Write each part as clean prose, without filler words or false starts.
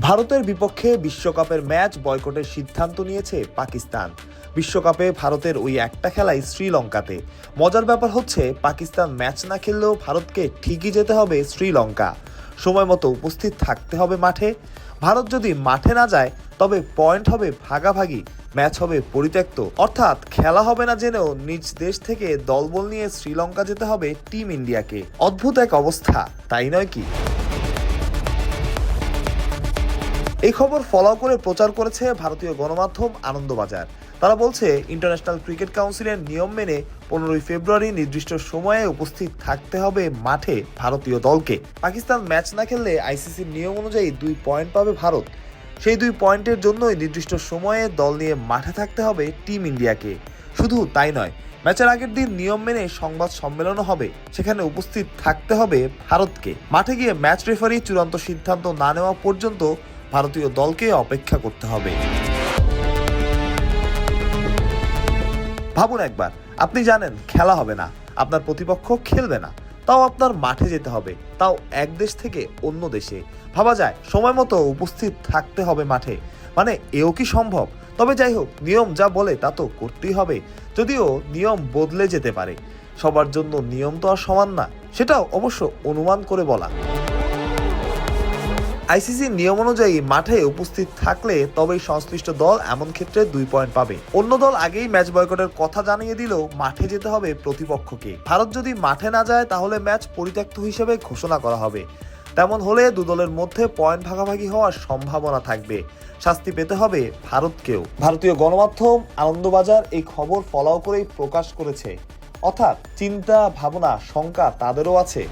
ভারতের বিপক্ষে বিশ্বকাপের ম্যাচ বয়কটের সিদ্ধান্ত নিয়েছে পাকিস্তান। বিশ্বকাপে ভারতের ওই একটা খেলাই শ্রীলঙ্কাতে। মজার ব্যাপার হচ্ছে, পাকিস্তান ম্যাচ না খেললেও ভারতকে ঠিকই যেতে হবে শ্রীলঙ্কা। সময় মতো উপস্থিত থাকতে হবে মাঠে। ভারত যদি মাঠে না যায় তবে পয়েন্ট হবে ভাগাভাগি, ম্যাচ হবে পরিত্যক্ত। অর্থাৎ খেলা হবে না জেনেও নিজ দেশ থেকে দলবল নিয়ে শ্রীলঙ্কা যেতে হবে টিম ইন্ডিয়াকে। অদ্ভুত এক অবস্থা, তাই নয় কি? এই খবর ফলো করে প্রচার করেছে ভারতীয় গণমাধ্যম আনন্দবাজার। তারা বলছে, ইন্টারন্যাশনাল ক্রিকেট কাউন্সিলের নিয়ম মেনে 15 ফেব্রুয়ারি নির্দিষ্ট সময়ে উপস্থিত থাকতে হবে মাঠে ভারতীয় দলকে। পাকিস্তান ম্যাচ না খেললে আইসিসির নিয়ম অনুযায়ী 2 পয়েন্ট পাবে ভারত। সেই 2 পয়েন্টের জন্যই নির্দিষ্ট সময়ে দল নিয়ে মাঠে থাকতে হবে টিম ইন্ডিয়াকে। শুধু তাই নয়, ম্যাচের আগের দিন নিয়ম মেনে সংবাদ সম্মেলনও হবে, সেখানে উপস্থিত থাকতে হবে ভারতকে। মাঠে গিয়ে ম্যাচ রেফারি চূড়ান্ত সিদ্ধান্ত না নেওয়া পর্যন্ত ভারতীয় দলকে অপেক্ষা করতে হবে। ভাবুন একবার, আপনি জানেন খেলা হবে না, আপনার প্রতিপক্ষ খেলবে না, তাও আপনার মাঠে যেতে হবে, তাও এক দেশ থেকে অন্য দেশে। ভাবা যায়, সময় মতো উপস্থিত থাকতে হবে মাঠে। মানে এও কি সম্ভব? তবে যাই হোক, নিয়ম যা বলে তা তো করতেই হবে। যদিও নিয়ম বদলে যেতে পারে, সবার জন্য নিয়ম তো আর সমান না, সেটাও অবশ্য অনুমান করে বলা। আইসিসির নিয়ম অনুযায়ী মাঠে উপস্থিত থাকলে তবেই সংশ্লিষ্ট দল এমন ক্ষেত্রে 2 পয়েন্ট পাবে। অন্য দল আগেই ম্যাচ বয়কটের কথা জানিয়ে দিলেও মাঠে যেতে হবে প্রতিপক্ষকে। ভারত যদি মাঠে না যায় তাহলে ম্যাচ পরিত্যক্ত হিসেবে ঘোষণা করা হবে। তেমন হলে 2 দলের মধ্যে পয়েন্ট ভাগাভাগি হওয়ার সম্ভাবনা থাকবে। শাস্তি পেতে হবে ভারতকেও। ভারতীয় গণমাধ্যম আনন্দবাজার এই খবর ফলো করেই প্রকাশ করেছে। অর্থাৎ চিন্তা, ভাবনা, শঙ্কা তাদেরও আছে।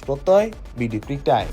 প্রত্যয়, বিডি ক্রিক টাইম।